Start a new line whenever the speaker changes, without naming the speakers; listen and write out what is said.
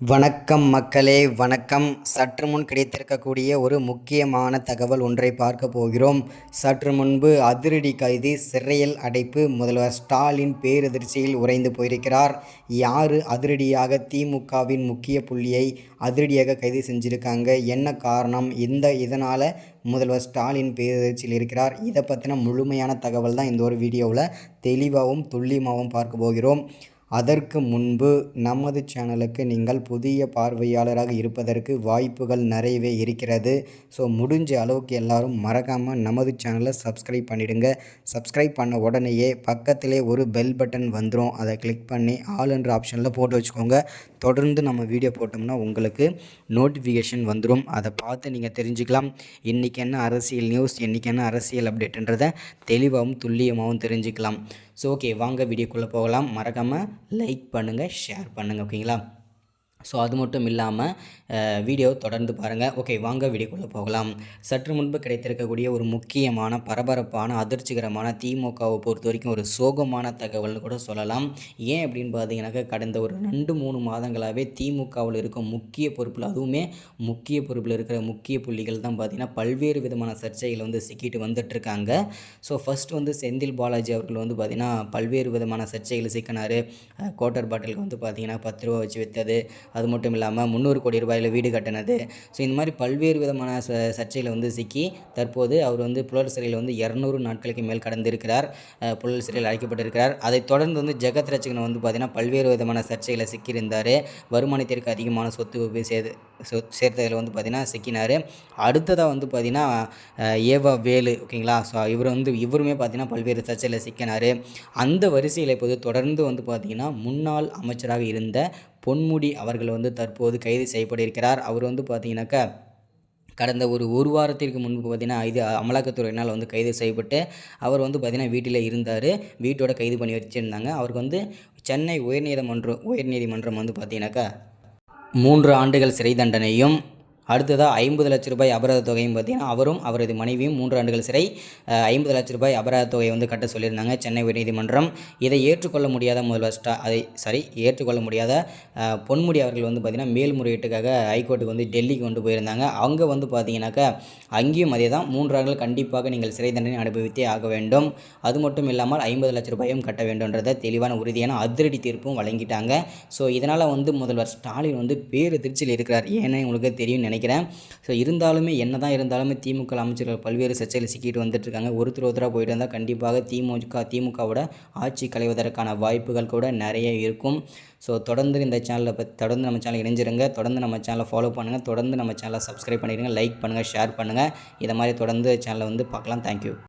வணக்கம் மக்களே, வணக்கம். சற்று முன் கிடைத்திருக்கக்கூடிய ஒரு முக்கியமான தகவல் ஒன்றை பார்க்க போகிறோம். சற்று முன்பு அதிரடி கைது, சிறையில் அடைப்பு. முதல்வர் ஸ்டாலின் பேரதிர்ச்சியில் உறைந்து போயிருக்கிறார். யார் அதிரடியாக திமுகவின் முக்கிய புள்ளியை அதிரடியாக கைது செஞ்சுருக்காங்க, என்ன காரணம், இதனால் முதல்வர் ஸ்டாலின் பேரதிர்ச்சியில் இருக்கிறார். இதை பற்றின முழுமையான தகவல் தான் இந்த ஒரு வீடியோவில் தெளிவாகவும் துல்லியமாகவும் பார்க்க போகிறோம். அதற்கு முன்பு நமது சேனலுக்கு நீங்கள் புதிய பார்வையாளராக இருப்பதற்கு வாய்ப்புகள் நிறையவே இருக்கிறது. ஸோ முடிஞ்ச அளவுக்கு எல்லோரும் மறக்காமல் நமது சேனலை சப்ஸ்கிரைப் பண்ணிவிடுங்க. சப்ஸ்கிரைப் பண்ண உடனேயே பக்கத்திலே ஒரு பெல் பட்டன் வந்துடும். அதை கிளிக் பண்ணி ஆல் என்ற ஆப்ஷனில் போட்டு வச்சுக்கோங்க. தொடர்ந்து நம்ம வீடியோ போட்டோம்னா உங்களுக்கு நோட்டிஃபிகேஷன் வந்துடும். அதை பார்த்து நீங்கள் தெரிஞ்சுக்கலாம். இன்றைக்கி என்ன அரசியல் நியூஸ், இன்றைக்கி என்ன அரசியல் அப்டேட்டுன்றதை தெளிவாகவும் துல்லியமாகவும் தெரிஞ்சுக்கலாம். ஸோ ஓகே, வாங்க வீடியோக்குள்ளே போகலாம். மறக்காமல் லைக் பண்ணுங்கள், ஷேர் பண்ணுங்கள், ஓகேங்களா? ஸோ அது மட்டும் இல்லாமல் வீடியோ தொடர்ந்து பாருங்கள். ஓகே, வாங்க வீடியோக்குள்ளே போகலாம். சற்று முன்பு கிடைத்திருக்கக்கூடிய ஒரு முக்கியமான, பரபரப்பான, அதிர்ச்சிகரமான, திமுகவை பொறுத்த வரைக்கும் ஒரு சோகமான தகவல்னு கூட சொல்லலாம். ஏன் அப்படின்னு பார்த்தீங்கன்னாக்கா, கடந்த ஒரு 2-3 மாதங்களாகவே திமுகவில் இருக்கும் முக்கிய பொறுப்பில், அதுவுமே முக்கிய பொறுப்பில் இருக்கிற முக்கிய புள்ளிகள் தான் பார்த்திங்கன்னா பல்வேறு விதமான சர்ச்சைகளை சிக்கிட்டு வந்துட்டுருக்காங்க. ஸோ ஃபஸ்ட்டு செந்தில் பாலாஜி அவர்கள் பார்த்திங்கன்னா பல்வேறு விதமான சர்ச்சைகளை சிக்கினார். குவார்ட்டர் பாட்டிலுக்கு பார்த்திங்கன்னா 10 ரூபா வச்சு விற்றது, அது மட்டும் இல்லாமல் 300 கோடி ரூபாயில் வீடு கட்டினது. ஸோ இந்த மாதிரி பல்வேறு விதமான சர்ச்சையில் சிக்கி தற்போது அவர் புழல் சிறையில் 200 நாட்களுக்கு மேல் கடந்திருக்கிறார். புழல் சிறையில் அழைக்கப்பட்டிருக்கிறார். அதைத் தொடர்ந்து ஜெகத் ரட்சகன் பார்த்திங்கன்னா பல்வேறு விதமான சர்ச்சைகளை சிக்கியிருந்தார். வருமானத்திற்கு அதிகமான சொத்து சேர்த்ததில் பார்த்திங்கன்னா சிக்கினார். அடுத்ததாக பார்த்திங்கன்னா ஏவா வேலு, ஓகேங்களா? ஸோ இவருமே பார்த்திங்கன்னா பல்வேறு சர்ச்சையில் சிக்கினார். அந்த வரிசையில் இப்போது தொடர்ந்து பார்த்திங்கன்னா முன்னாள் அமைச்சராக இருந்த பொன்முடி அவர்கள் தற்போது கைது செய்யப்பட்டிருக்கிறார். அவர் பார்த்திங்கனாக்கா கடந்த ஒரு வாரத்திற்கு முன்பு பார்த்திங்கன்னா இது அமலாக்கத்துறையினால் கைது செய்யப்பட்டு அவர் பார்த்திங்கன்னா வீட்டில் இருந்தார். வீட்டோட கைது பண்ணி வச்சுருந்தாங்க. அவருக்கு சென்னை உயர்நீதிமன்றம் பார்த்திங்கனாக்கா 3 ஆண்டுகள் சிறை தண்டனையும், அடுத்ததாக 50 லட்ச ரூபாய் அபராத தொகையும் பார்த்திங்கன்னா அவரும் அவரது மனைவியும் 3 ஆண்டுகள் சிறை, 50 லட்ச ரூபாய் அபராத தொகையை கட்ட சொல்லியிருந்தாங்க சென்னை உயர்நீதிமன்றம். இதை ஏற்றுக்கொள்ள முடியாத ஏற்றுக்கொள்ள முடியாத பொன்முடி அவர்கள் பார்த்திங்கன்னா மேல்முறையீட்டுக்காக ஹைகோர்ட்டுக்கு டெல்லிக்கு போயிருந்தாங்க. அங்கே பார்த்திங்கனாக்கா அங்கேயும் அதே தான், 3 ஆண்டுகள் கண்டிப்பாக நீங்கள் சிறை தண்டனை அனுபவித்தே ஆக வேண்டும். அது மட்டும் இல்லாமல் 50 லட்ச ரூபாயும் கட்ட வேண்டும்ன்றத தெளிவான உறுதியான அதிரடி தீர்ப்பும் வழங்கிட்டாங்க. ஸோ இதனால் முதல்வர் ஸ்டாலின் பேரதிர்ச்சியில் இருக்கிறார். ஏன்னா உங்களுக்கு தெரியும் நினைக்கிறேன். ஸோ இருந்தாலுமே திமுக அமைச்சர்கள் பல்வேறு சர்ச்சையில் சிக்கிட்டு வந்துட்டுருக்காங்க. ஒருத்தராக போயிட்டு இருந்தால் கண்டிப்பாக திமுகவோட ஆட்சி களைவதற்கான வாய்ப்புகள் கூட நிறைய இருக்கும். ஸோ தொடர்ந்து நம்ம சேனலை இணைஞ்சிருங்க. தொடர்ந்து நம்ம சேனலை ஃபாலோ பண்ணுங்கள். தொடர்ந்து நம்ம சேனலை சப்ஸ்கிரைப் பண்ணிடுங்க. லைக் பண்ணுங்கள், ஷேர் பண்ணுங்கள். இதை மாதிரி தொடர்ந்து சேனலை பார்க்கலாம். தேங்க்யூ.